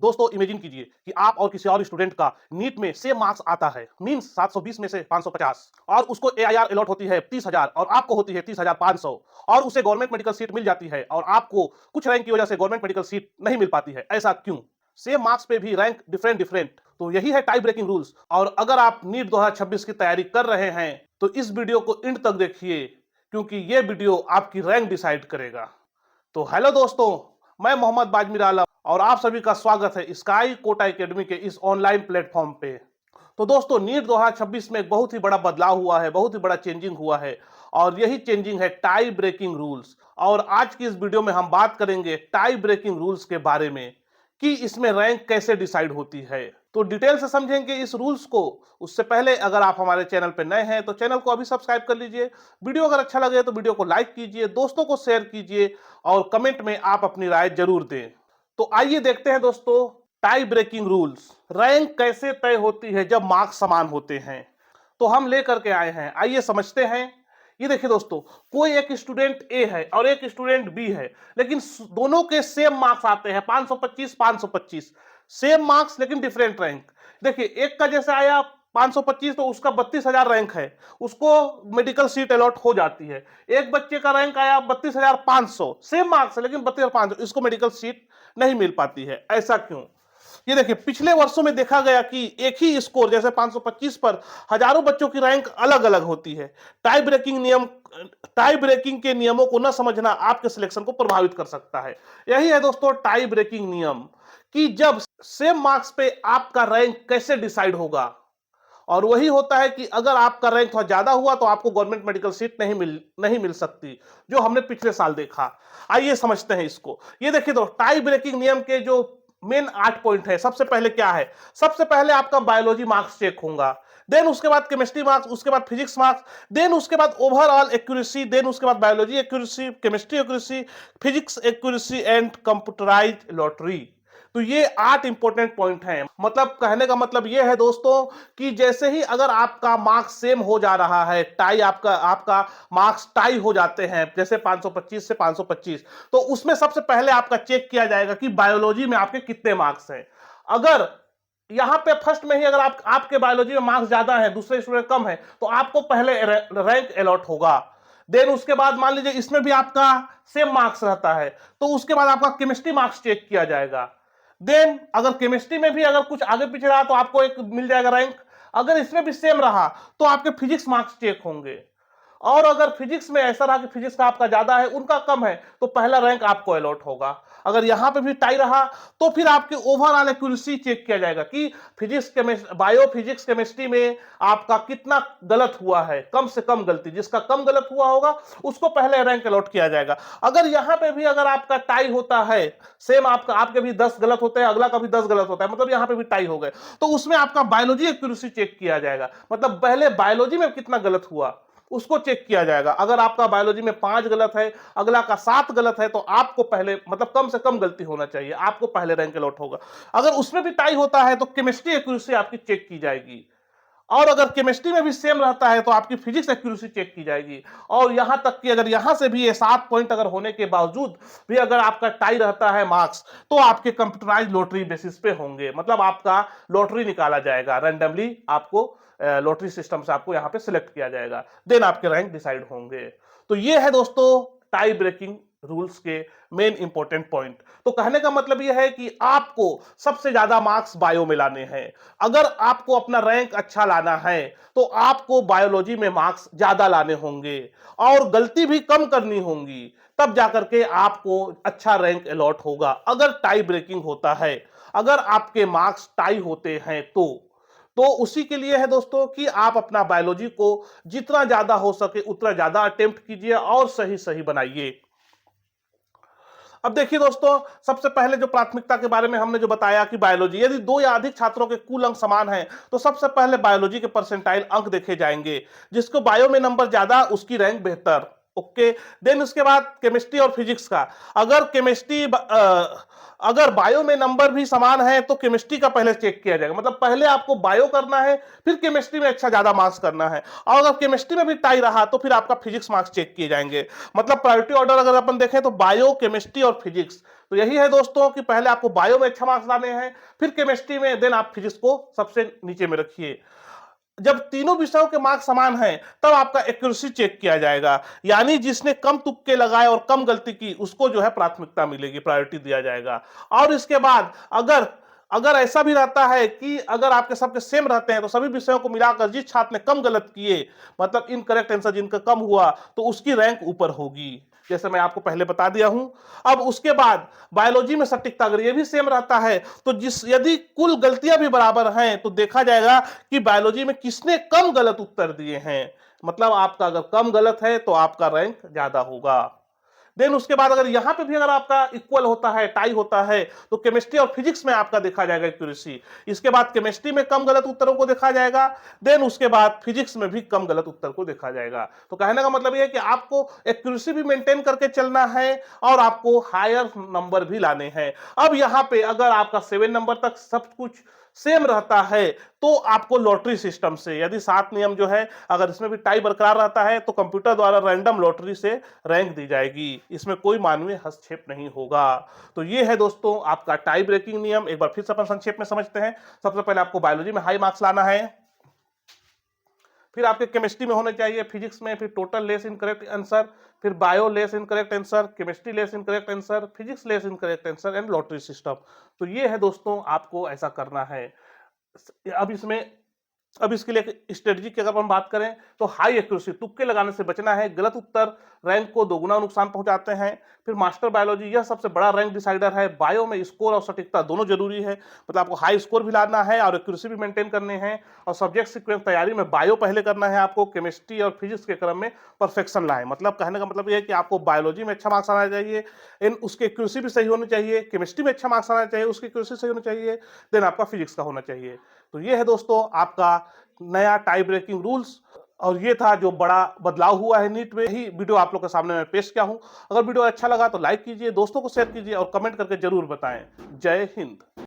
दोस्तों इमेजिन कीजिए कि आप और किसी और स्टूडेंट का नीट में सेम मार्क्स आता है, मींस 720 में से 550, और उसको एआईआर अलॉट होती है 30,000 और आपको होती है 30,500, और उसे गवर्नमेंट मेडिकल सीट मिल जाती है और आपको कुछ रैंक की वजह से गवर्नमेंट मेडिकल सीट नहीं मिल पाती है। ऐसा क्यों? सेम मार्क्स पे भी रैंक डिफरेंट डिफरेंट। तो यही है टाई ब्रेकिंग रूल्स। और अगर आप नीट 2026 की तैयारी कर रहे हैं तो इस वीडियो को एंड तक देखिए, क्योंकि ये वीडियो आपकी रैंक डिसाइड करेगा। तो हेलो दोस्तों, मैं मोहम्मद बाजमीर आलम और आप सभी का स्वागत है स्काई कोटा एकेडमी के इस ऑनलाइन प्लेटफॉर्म पे। तो दोस्तों, नीट 2026 में एक बहुत ही बड़ा बदलाव हुआ है, बहुत ही बड़ा चेंजिंग हुआ है, और यही चेंजिंग है टाई ब्रेकिंग रूल्स। और आज की इस वीडियो में हम बात करेंगे टाई ब्रेकिंग रूल्स के बारे में कि इसमें रैंक कैसे डिसाइड होती है। तो डिटेल से समझेंगे इस रूल्स को। उससे पहले अगर आप हमारे चैनल पर नए हैं तो चैनल को अभी सब्सक्राइब कर लीजिए। वीडियो अगर अच्छा लगे तो वीडियो को लाइक कीजिए, दोस्तों को शेयर कीजिए और कमेंट में आप अपनी राय जरूर दें। तो आइए देखते हैं दोस्तों, टाई ब्रेकिंग रूल्स। रैंक कैसे तय होती है जब मार्क्स समान होते हैं? तो हम लेकर के आए हैं, आइए समझते हैं। ये देखिए दोस्तों, कोई एक स्टूडेंट ए है और एक स्टूडेंट बी है, लेकिन दोनों के सेम मार्क्स आते हैं 525 525। सेम मार्क्स लेकिन डिफरेंट रैंक। देखिए, एक का जैसे आया 525 तो उसका 32,000 रैंक है, उसको मेडिकल सीट अलॉट हो जाती है। एक बच्चे का रैंक आया 32,500, सेम मार्क्स है लेकिन 32,500, इसको मेडिकल सीट नहीं मिल पाती है। ऐसा क्यों? ये देखिए, पिछले वर्षों में देखा गया कि एक ही स्कोर जैसे 525 पर हजारों बच्चों की रैंक अलग अलग होती है। टाई ब्रेकिंग के नियमों को न समझना आपके सिलेक्शन को प्रभावित कर सकता है। यही है दोस्तों टाई ब्रेकिंग नियम, कि जब सेम मार्क्स पे आपका रैंक कैसे डिसाइड होगा। और वही होता है कि अगर आपका रैंक थोड़ा ज्यादा हुआ तो आपको गवर्नमेंट मेडिकल सीट नहीं मिल सकती, जो हमने पिछले साल देखा। आइए समझते हैं इसको। ये देखिए, तो टाई ब्रेकिंग नियम के जो मेन 8 पॉइंट है, सबसे पहले क्या है? सबसे पहले आपका बायोलॉजी मार्क्स चेक होगा, देन उसके बाद केमिस्ट्री मार्क्स, उसके बाद फिजिक्स मार्क्स, देन उसके बाद ओवरऑल एक्यूरेसी, देन उसके बाद biology accuracy, chemistry accuracy, physics accuracy and computerised lottery. तो ये 8 इंपॉर्टेंट पॉइंट हैं। मतलब कहने का मतलब ये है दोस्तों कि जैसे ही अगर आपका मार्क्स सेम हो जा रहा है, टाई आपका मार्क्स टाई हो जाते हैं, जैसे 525 से 525, तो उसमें सबसे पहले आपका चेक किया जाएगा कि बायोलॉजी में आपके कितने मार्क्स हैं। अगर यहां पे फर्स्ट में ही अगर आपके बायोलॉजी में मार्क्स ज्यादा है, दूसरे स्टूडेंट कम है, तो आपको पहले रैंक अलॉट होगा। देन उसके बाद मान लीजिए इसमें भी आपका सेम मार्क्स रहता है, तो उसके बाद आपका केमिस्ट्री मार्क्स चेक किया जाएगा। देन अगर केमिस्ट्री में भी अगर कुछ आगे पीछे रहा तो आपको एक मिल जाएगा रैंक। अगर इसमें भी सेम रहा तो आपके फिजिक्स मार्क्स चेक होंगे। और अगर फिजिक्स में ऐसा रहा कि फिजिक्स का आपका ज्यादा है, उनका कम है, तो पहला रैंक आपको अलॉट होगा। अगर यहां पे भी टाई रहा तो फिर आपके ओवरऑल एक्यूरेसी चेक किया जाएगा कि बायो फिजिक्स केमिस्ट्री में आपका कितना गलत हुआ है, कम से कम गलती, जिसका कम गलत हुआ होगा उसको पहले रैंक अलॉट किया जाएगा। अगर यहां पे भी अगर आपका टाई होता है, सेम आपके भी 10 गलत होते हैं, अगला का भी 10 गलत होता है, मतलब यहां पे भी टाई हो गए, तो उसमें आपका बायोलॉजी एक्यूरेसी चेक किया जाएगा। मतलब पहले बायोलॉजी में कितना गलत हुआ उसको चेक किया जाएगा। अगर आपका बायोलॉजी में 5 गलत है, अगला का 7 गलत है, तो आपको पहले, मतलब कम से कम गलती होना चाहिए, आपको पहले रैंक अलॉट होगा। अगर उसमें भी टाई होता है तो केमिस्ट्री एक्यूरेसी आपकी चेक की जाएगी। और अगर केमिस्ट्री में भी सेम रहता है तो आपकी फिजिक्स एक्यूरेसी चेक की जाएगी। और यहां तक कि अगर यहां से भी ये 7 पॉइंट अगर होने के बावजूद भी अगर आपका टाई रहता है मार्क्स, तो आपके कंप्यूटराइज लॉटरी बेसिस पे होंगे। मतलब आपका लॉटरी निकाला जाएगा, रैंडमली आपको लॉटरी सिस्टम से आपको यहां पे सिलेक्ट किया जाएगा, देन आपके रैंक डिसाइड होंगे। तो ये है दोस्तों टाई ब्रेकिंग रूल्स के मेन इंपॉर्टेंट पॉइंट। तो कहने का मतलब यह है कि आपको सबसे ज्यादा मार्क्स बायो में लाने हैं। अगर आपको अपना रैंक अच्छा लाना है तो आपको बायोलॉजी में मार्क्स ज्यादा लाने होंगे और गलती भी कम करनी होंगी, तब जाकर के आपको अच्छा रैंक अलॉट होगा। अगर टाई ब्रेकिंग होता है, अगर आपके मार्क्स टाई होते हैं तो उसी के लिए है दोस्तों कि आप अपना बायोलॉजी को जितना ज्यादा हो सके उतना ज्यादा अटेम्प्ट कीजिए और सही सही बनाइए। अब देखिए दोस्तों, सबसे पहले जो प्राथमिकता के बारे में हमने जो बताया कि बायोलॉजी, यदि 2 या अधिक छात्रों के कुल अंक समान हैं तो सबसे पहले बायोलॉजी के परसेंटाइल अंक देखे जाएंगे। जिसको बायो में नंबर ज्यादा उसकी रैंक बेहतर। ओके। देन उसके बाद केमिस्ट्री और फिजिक्स का, अगर बायो में नंबर भी समान है तो केमिस्ट्री का पहले चेक किया जाएगा। मतलब पहले आपको बायो करना है, फिर केमिस्ट्री में अच्छा ज्यादा मार्क्स करना है। और अगर केमिस्ट्री में भी टाई रहा तो फिर आपका फिजिक्स मार्क्स चेक किए जाएंगे। मतलब प्रायोरिटी ऑर्डर अगर अपन देखें तो बायो, केमिस्ट्री और फिजिक्स, तो यही है दोस्तों कि पहले आपको बायो में अच्छा मार्क्स लाने हैं, फिर केमिस्ट्री में, देन आप फिजिक्स को सबसे नीचे में रखिए। जब तीनों विषयों के मार्क्स समान हैं, तब आपका एक्यूरेसी चेक किया जाएगा, यानी जिसने कम तुक्के लगाए और कम गलती की उसको जो है प्राथमिकता मिलेगी, प्रायोरिटी दिया जाएगा। और इसके बाद अगर अगर ऐसा भी रहता है कि अगर आपके सबके सेम रहते हैं, तो सभी विषयों को मिलाकर जिस छात्र ने कम गलत किए, मतलब इनकरेक्ट आंसर जिनका कम हुआ, तो उसकी रैंक ऊपर होगी, जैसे मैं आपको पहले बता दिया हूं। अब उसके बाद बायोलॉजी में सटीकता अगर ये भी सेम रहता है, तो जिस यदि कुल गलतियां भी बराबर हैं, तो देखा जाएगा कि बायोलॉजी में किसने कम गलत उत्तर दिए हैं। मतलब आपका अगर कम गलत है तो आपका रैंक ज्यादा होगा। देन उसके बाद अगर यहां पे भी अगर आपका इक्वल होता है, टाई होता है, तो केमिस्ट्री और फिजिक्स में आपका देखा जाएगा एक्यूरेसी। इसके बाद केमिस्ट्री में कम गलत उत्तरों को देखा जाएगा, देन उसके बाद फिजिक्स में भी कम गलत उत्तर को देखा जाएगा। तो कहने का मतलब यह है कि आपको एक्यूरेसी भी मेंटेन करके चलना है और आपको हायर नंबर भी लाने हैं। अब यहां पे अगर आपका 7 नंबर तक सब कुछ सेम रहता है, तो आपको लॉटरी सिस्टम से, यदि 7 नियम जो है अगर इसमें भी टाई बरकरार रहता है, तो कंप्यूटर द्वारा रैंडम लॉटरी से रैंक दी जाएगी, इसमें कोई मानवीय हस्तक्षेप नहीं होगा। तो ये है दोस्तों आपका टाई ब्रेकिंग नियम। एक बार फिर से अपन संक्षेप में समझते हैं। सबसे पहले आपको बायोलॉजी में हाई मार्क्स लाना है, फिर आपके केमिस्ट्री में होने चाहिए, फिजिक्स में फिर टोटल लेस इनकरेक्ट आंसर, फिर bio less incorrect answer, chemistry less incorrect answer, physics less incorrect answer and lottery system. तो ये है दोस्तों, आपको ऐसा करना है। अब इसमें अब इसके लिए स्ट्रेटजी की अगर हम बात करें, तो हाई एक्यूरेसी, तुक्के लगाने से बचना है, गलत उत्तर रैंक को दोगुना नुकसान पहुंचाते हैं। फिर मास्टर बायोलॉजी, यह सबसे बड़ा रैंक डिसाइडर है। बायो में स्कोर और सटीकता दोनों जरूरी है, मतलब आपको हाई स्कोर भी लाना है और एक्यूरेसी भी मेंटेन करने हैं। और सब्जेक्ट सीक्वेंस तैयारी में बायो पहले करना है आपको, केमिस्ट्री और फिजिक्स के क्रम में परफेक्शन लाए। मतलब कहने का मतलब यह है कि आपको बायोलॉजी में अच्छा मार्क्स आना चाहिए, इन उसकी एक्यूरेसी भी सही होनी चाहिए, केमिस्ट्री में अच्छा मार्क्स आना चाहिए, उसकी एक्यूरेसी सही होनी चाहिए, देन आपका फिजिक्स का होना चाहिए। तो ये है दोस्तों आपका नया टाई ब्रेकिंग रूल्स, और ये था जो बड़ा बदलाव हुआ है नीट में, ही वीडियो आप लोग के सामने मैं पेश किया हूं। अगर वीडियो अच्छा लगा तो लाइक कीजिए, दोस्तों को शेयर कीजिए और कमेंट करके जरूर बताएं। जय हिंद।